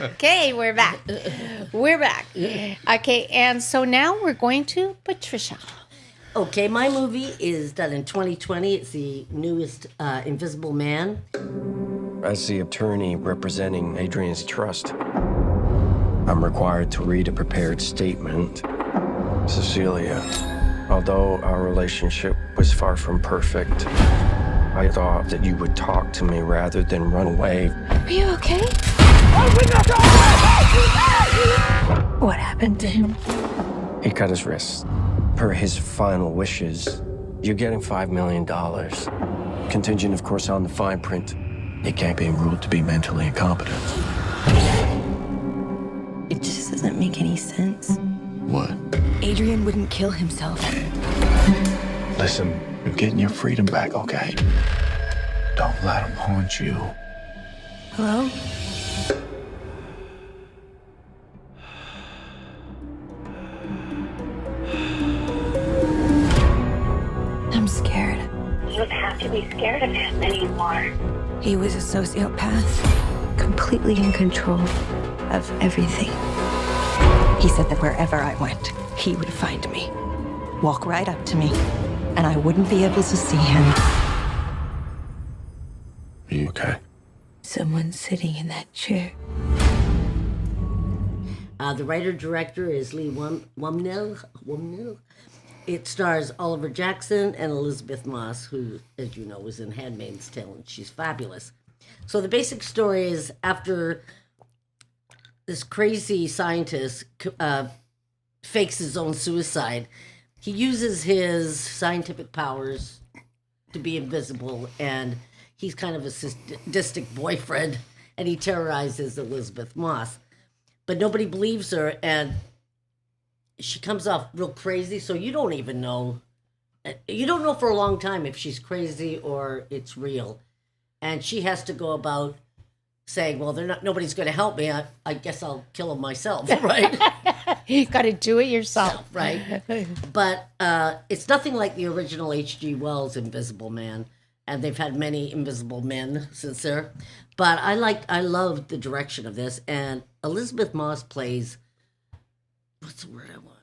Okay, we're back. Okay, and so now we're going to Patricia. Okay, my movie is done in 2020. It's the newest Invisible Man. As the attorney representing Adrian's trust, I'm required to read a prepared statement. Cecilia, although our relationship was far from perfect, I thought that you would talk to me rather than run away. Are you okay? What happened to him? He cut his wrist. Per his final wishes, you're getting $5 million. Contingent, of course, on the fine print. He can't be ruled to be mentally incompetent. It just doesn't make any sense. What? Adrian wouldn't kill himself. Listen, you're getting your freedom back, okay? Don't let him haunt you. Hello? I'm scared. You don't have to be scared of him anymore. He was a sociopath, completely in control of everything. He said that wherever I went, he would find me, walk right up to me, and I wouldn't be able to see him. Are you okay? Someone's sitting in that chair. The writer-director is Lee Wumnell. It stars Oliver Jackson and Elizabeth Moss, who, as you know, was in Handmaid's Tale, and she's fabulous. So the basic story is after this crazy scientist fakes his own suicide, he uses his scientific powers to be invisible, and he's kind of a sadistic boyfriend, and he terrorizes Elizabeth Moss. But nobody believes her, and she comes off real crazy, so you don't even know. You don't know for a long time if she's crazy or it's real. And she has to go about saying, well, nobody's going to help me. I guess I'll kill him myself, right? You got to do it yourself. Right. But it's nothing like the original H.G. Wells Invisible Man. And they've had many Invisible Men since there. But I love the direction of this. And Elizabeth Moss plays, what's the word I want?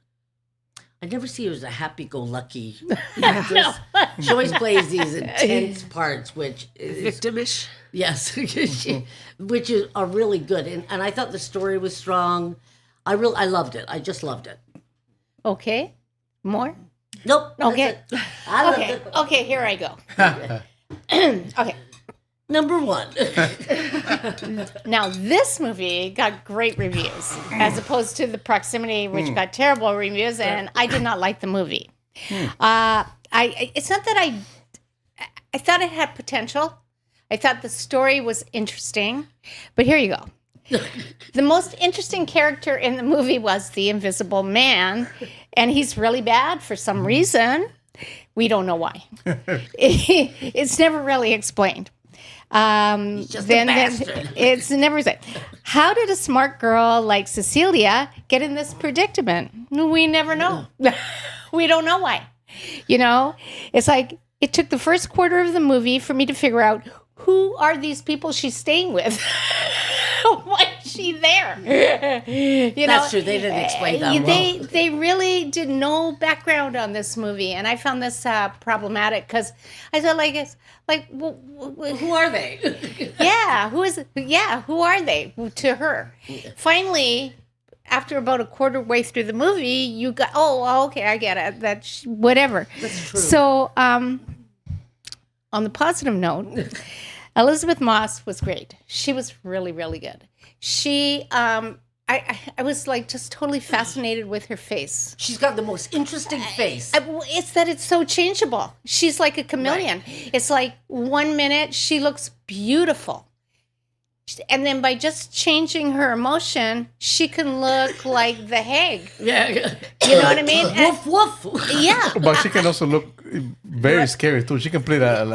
I never see her as a happy-go-lucky actress. She always plays these intense parts, which is... Victimish? Yes, which are really good. And I thought the story was strong. I loved it. I just loved it. Okay. More? Nope. Okay. I loved it. Okay, here I go. Okay. Number one. Now, this movie got great reviews, as opposed to The Proximity, which got terrible reviews, and I did not like the movie. It's not that I thought it had potential. I thought the story was interesting, but here you go. The most interesting character in the movie was the Invisible Man, and he's really bad for some reason. We don't know why. It's never really explained. He's just a bastard. It's never said. How did a smart girl like Cecilia get in this predicament? We never know. We don't know why. You know, it's like it took the first quarter of the movie for me to figure out who are these people she's staying with. Why is she there? That's true. They didn't explain that well. They really did no background on this movie, and I found this problematic because I felt who are they? Who are they to her? Finally, after about a quarter way through the movie, you got okay, I get it. That's whatever. That's true. So, on the positive note, Elizabeth Moss was great. She was really, really good. She, I was like just totally fascinated with her face. She's got the most interesting face. It's that it's so changeable. She's like a chameleon. Right. It's like 1 minute she looks beautiful. And then by just changing her emotion, she can look like the Hague. Yeah. You know what I mean? Woof, woof. Yeah. But she can also look very scary too. She can play That's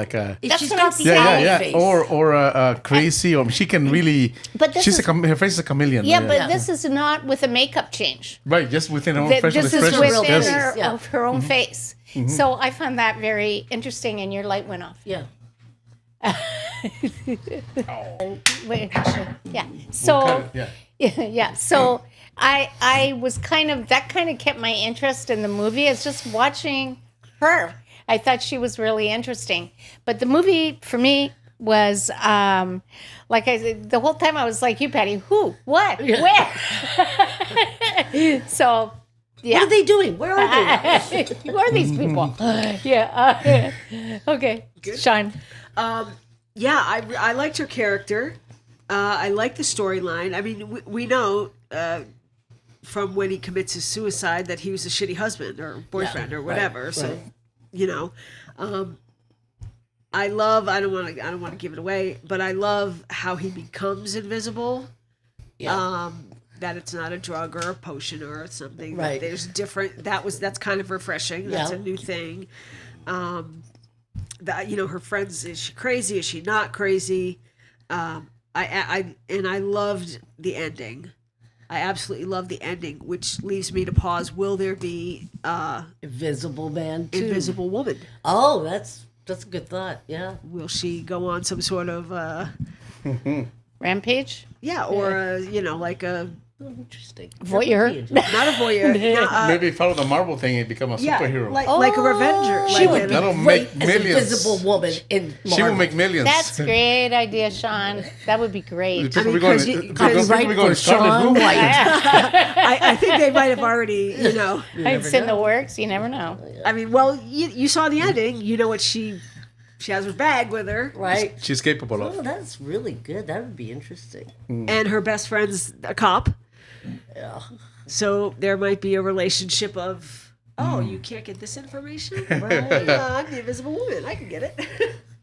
what I'm saying. Face. Or crazy, or she can really. But this her face is a chameleon. Yeah, but this is not with a makeup change. Right, just within her own facial This expression. is within Yes. her own face. Mm-hmm. So I found that very interesting, and your light went off. Yeah. Wait, yeah. So Yeah. yeah. So I was that kind of kept my interest in the movie. It's just watching her. I thought she was really interesting. But the movie for me was like I said, the whole time I was like, you Patty, who? What? Where? So yeah. What are they doing? Where are they? Who are these people? Yeah. Okay. Sean. Yeah, I liked her character. I like the storyline. I mean, we know from when he commits his suicide that he was a shitty husband or boyfriend or whatever. Right, so, right. you know, I love. I don't want to give it away, but I love how he becomes invisible. Yeah. That it's not a drug or a potion or something. Right. That there's different. That's kind of refreshing. That's Yeah. a new thing. That her friends, is she crazy? Is she not crazy? I loved the ending. I absolutely love the ending, which leaves me to pause. Will there be Invisible Man too. Invisible Woman? Oh, that's a good thought. Yeah. Will she go on some sort of Rampage? or like a Interesting. Voyeur. not a voyeur, Maybe follow the Marvel thing and become a superhero. like a Revenger. She Like would a- be That'll great make as millions. Invisible Woman in Marvel. She will make millions. That's a great idea, Sean. That would be great. People I mean, be going, 'cause you- people Copyright be going for Scarlet Sean Who? White. I think they might have already, It's in the works. You never know. I mean, well, you saw the ending. You know what she has her bag with her, Right. She's capable of. Oh, that's really good. That would be interesting. and her best friend's a cop. Yeah. So there might be a relationship of, you can't get this information? Right. I'm the Invisible Woman. I can get it.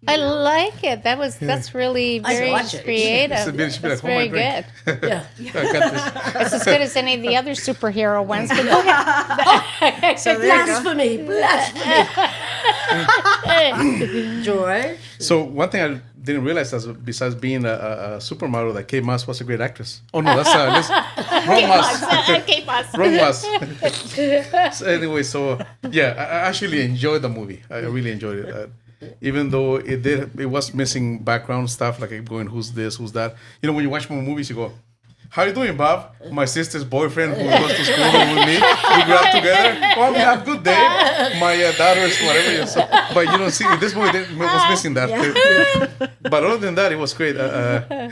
I like it. That's really I'd very watch it. creative. It's a bit- she be That's like, "Oh, my very drink." good. Yeah. I got this. It's as good as any of the other superhero ones. But go ahead. So there you go. Blasphemy. Blasphemy. George. So one thing I didn't realize is besides being a supermodel, that Kate Moss was a great actress. Oh no, that's wrong Moss. Kate Moss. Wrong Moss. So anyway, yeah, I actually enjoyed the movie. I really enjoyed it. Even though it was missing background stuff, like going, who's this, who's that. When you watch more movies, you go, how you doing, Bob? My sister's boyfriend who goes to school with me. We grew up together. Well, we have a good day. My daughter's whatever. So, but you don't see, in this movie, it was missing that. But other than that, it was great. Another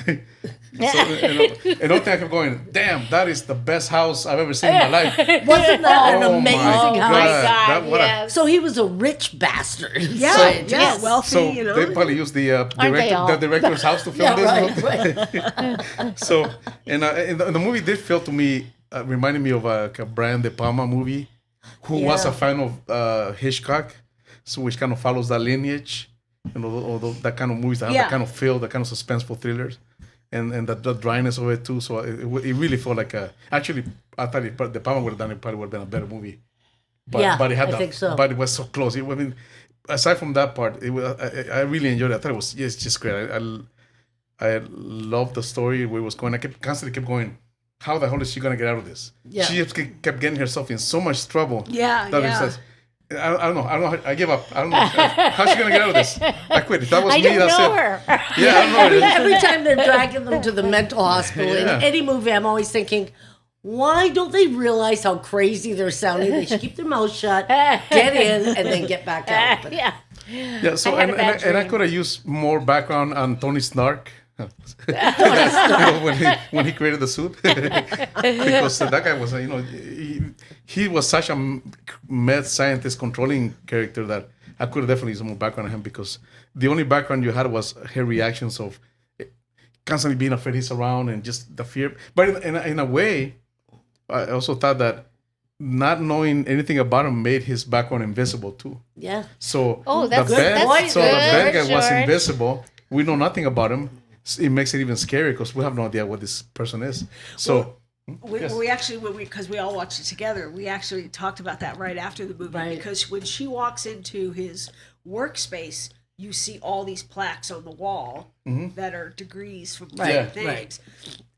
thing I kept going, damn, that is the best house I've ever seen in my life. Wasn't that an Oh amazing my house? Oh my God, That- what a- yes. So he was a rich bastard. Yeah, wealthy, So they probably used the they all? director's house to film Yeah, this. right. So, and the movie did feel to me, reminded me of a Brian De Palma movie, who was Yeah. a fan of Hitchcock, so which kind of follows that lineage, that kind of movies that have that kind of feel, that kind of suspenseful thrillers, and the dryness of it too. So it really felt like actually, I thought if De Palma would have done it, probably would have been a better movie. But, Yeah, but it had I think so. But it was so close. Aside from that part, it was, I really enjoyed it. I thought it was just great. I loved the story where it was going. I constantly kept going, how the hell is she going to get out of this? Yeah. She just kept getting herself in so much trouble. Yeah, that yeah. It says, I don't know. I give up. I don't know. How's she going to get out of this? I quit. If that was I me, don't that's know it. her. Yeah, I don't know. Every time they're dragging them to the mental hospital Yeah. in any movie, I'm always thinking, why don't they realize how crazy they're sounding? They should keep their mouth shut, get in, and then get back out. But Yeah. Yeah, so I had a bad and I dream. could have used more background on Tony Stark. When he created the suit, because that guy was, he was such a mad scientist controlling character that I could have definitely used more background on him, because the only background you had was her reactions of constantly being afraid he's around and just the fear. But in a way, I also thought that not knowing anything about him made his background invisible too. yeah. So That's the bad good, guy was George. invisible. We know nothing about him. It makes it even scarier because we have no idea what this person is. So We actually, because we all watched it together, we actually talked about that right after the movie. Right. Because when she walks into his workspace, you see all these plaques on the wall that are degrees from different things. right.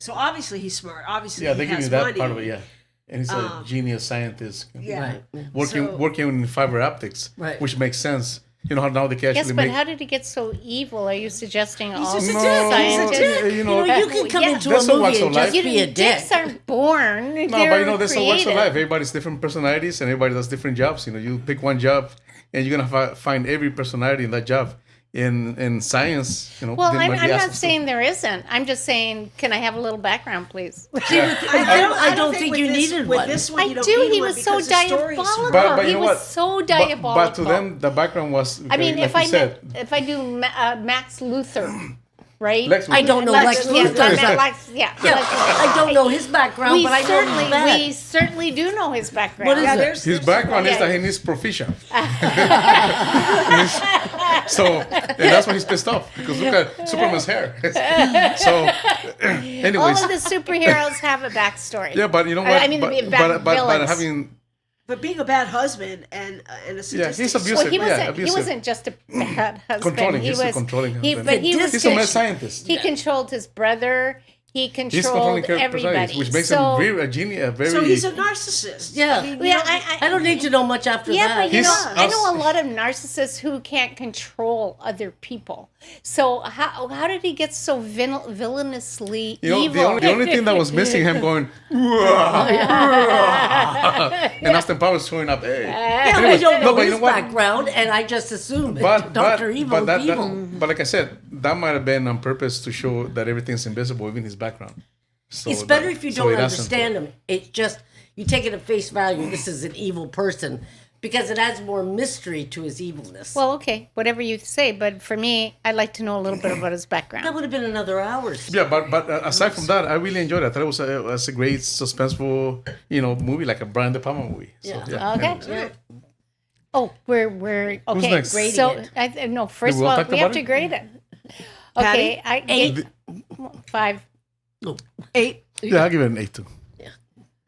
So obviously he's smart. Obviously yeah, he they give has you that money. part of it. Yeah, and he's a genius scientist. Yeah. Right. Working in fiber optics, Right. which makes sense You know how now they can Yes, actually but make. how did he get so evil? Are you suggesting all just a No, dick. scientists? you know, You can come Yeah. into That's a what movie walks and of just life. be a dick. Dicks aren't born. no, They're but you know, there's a works of created. life. Everybody's different personalities, and everybody does different jobs. You know, you pick one job, and you're gonna find every personality in that job. In science, you know. Well, there I'm might be not aspects saying there isn't. I'm just saying, can I have a little background, please? I don't think with you this, needed with one. This one. I You don't do. need He one was so because the story is diabolical. But He you know was what? so But diabolical. to them, the background was. I mean, like if I you said, if I do Max Luthor, right? Lex Luthor. I don't know Lex Yeah, Luthor. Lex, yeah. Yeah, Lex Luthor. I don't know his background, We but I know he's bad. certainly do know his background. What is Yeah, it? there's His background is Yeah. that he needs proficient. So, and that's why he's pissed off because look at Superman's hair. So, All anyways, of the superheroes have a backstory. yeah, but you know what? I mean, but, bad but villains. having But being a bad husband and a sadistic he's abusive. Well, he wasn't. Yeah, He abusive. wasn't just a bad husband. Controlling. He He's a was controlling He, husband. but he was. He's a mad scientist. He controlled his brother. He He's controlled controlling everybody. personalities, which makes so, him very a genius. Very. So he's a narcissist. Yeah. I mean, you Yeah, don't- I don't need to know much after Yeah, that. but you He's- know, I know a lot of narcissists who can't control other people. So how did he get so villainously You know, evil? the only thing that was missing him going, and Austin Powers showing up. Hey. Yeah, I Anyways, don't know but you his know what? background, and I just assumed But Dr. Evil but is evil. but like I said, that might have been on purpose to show that everything's invisible, even his background. So It's better if you so don't it doesn't- understand him. It's just, you take it at face value, this is an evil person, because it adds more mystery to his evilness. Well, okay, whatever you say, but for me, I'd like to know a little bit about his that background. would have been another hours. Yeah, but aside from that, I really enjoyed it. I thought it was a great suspenseful, movie, like a Brian De Palma movie. So, Yeah. Okay. Yeah. Oh, we're okay. next? Grading So it. no, first We of all all, talked we have about to it? grade it. Patty? Okay, I 8. 5. 8. Yeah, I'll give it an 8 too.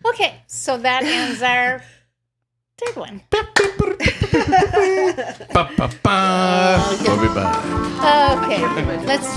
Okay, so that ends our third one. Pa, pa, pa. We'll be back. Okay, let's